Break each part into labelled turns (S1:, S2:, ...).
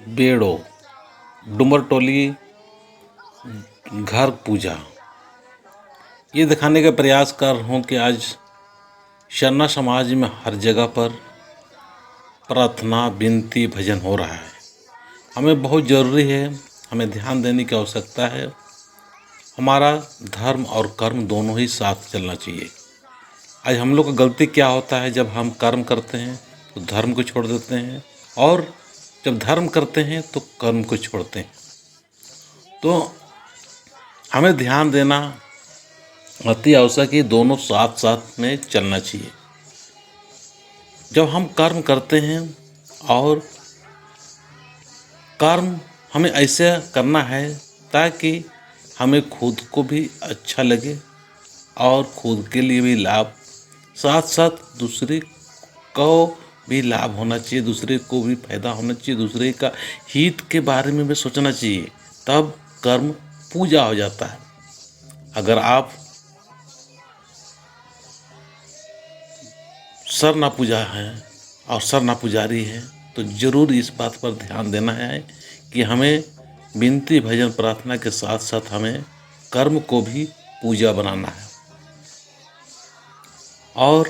S1: बेड़ो डुमरटोली घर पूजा। ये दिखाने का प्रयास कर रहा हूँ कि आज शरणा समाज में हर जगह पर प्रार्थना विनती भजन हो रहा है। हमें बहुत ज़रूरी है, हमें ध्यान देने की आवश्यकता है। हमारा धर्म और कर्म दोनों ही साथ चलना चाहिए। आज हम लोग का गलती क्या होता है, जब हम कर्म करते हैं तो धर्म को छोड़ देते हैं, और जब धर्म करते हैं तो कर्म को छोड़ते हैं। तो हमें ध्यान देना अति आवश्यक है, दोनों साथ साथ में चलना चाहिए। जब हम कर्म करते हैं और कर्म हमें ऐसे करना है ताकि हमें खुद को भी अच्छा लगे और खुद के लिए भी लाभ, साथ साथ दूसरे को भी लाभ होना चाहिए, दूसरे को भी फायदा होना चाहिए, दूसरे का हित के बारे में भी सोचना चाहिए। तब कर्म पूजा हो जाता है। अगर आप सरना पूजा है और सरना पुजारी है तो ज़रूर इस बात पर ध्यान देना है कि हमें विनती भजन प्रार्थना के साथ साथ हमें कर्म को भी पूजा बनाना है। और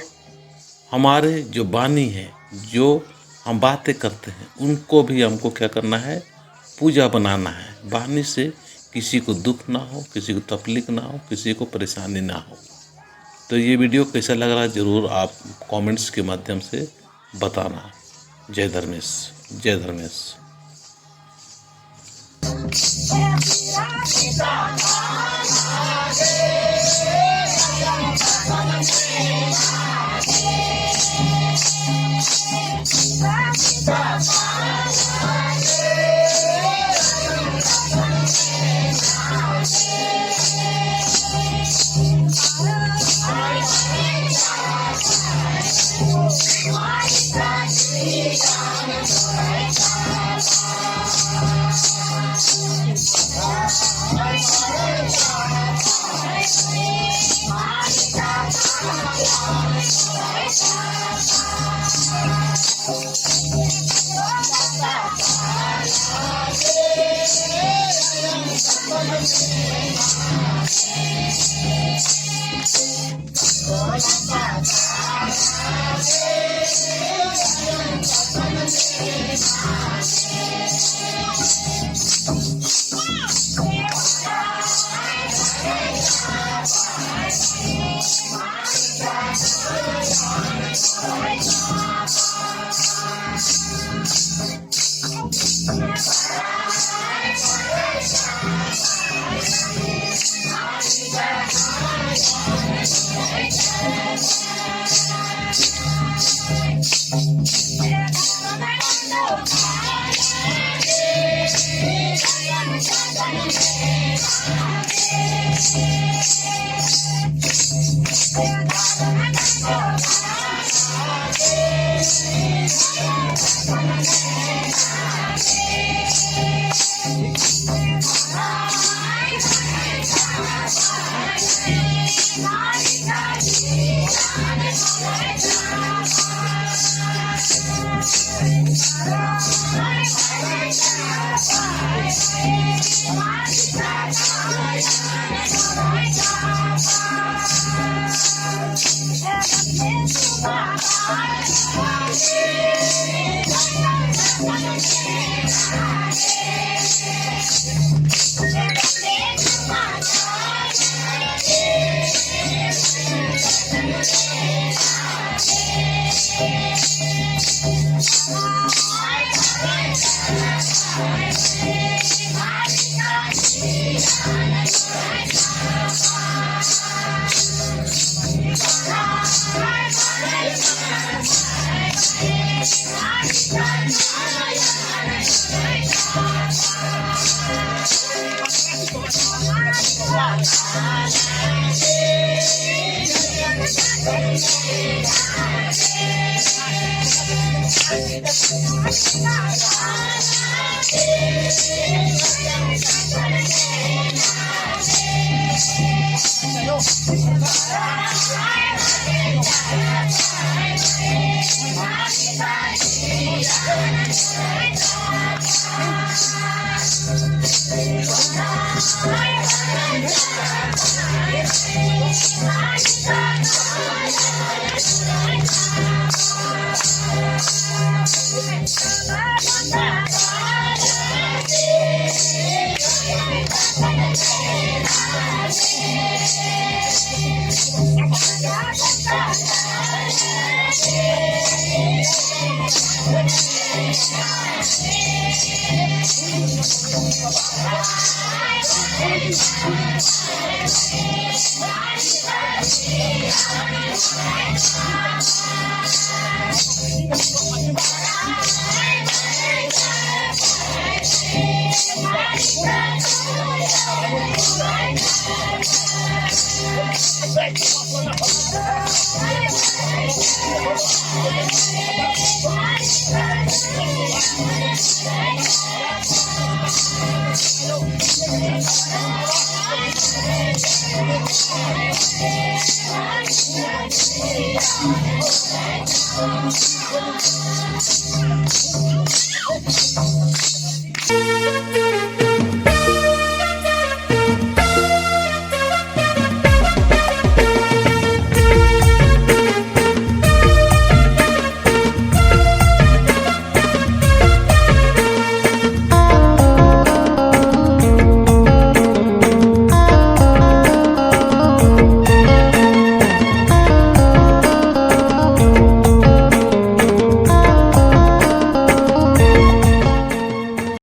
S1: हमारे जो वाणी है, जो हम बातें करते हैं, उनको भी हमको क्या करना है, पूजा बनाना है। वाणी से किसी को दुख ना हो, किसी को तकलीफ ना हो, किसी को परेशानी ना हो। तो ये वीडियो कैसा लग रहा है ज़रूर आप कमेंट्स के माध्यम से बताना। जय धर्मेश, जय धर्मेश।
S2: Thank you.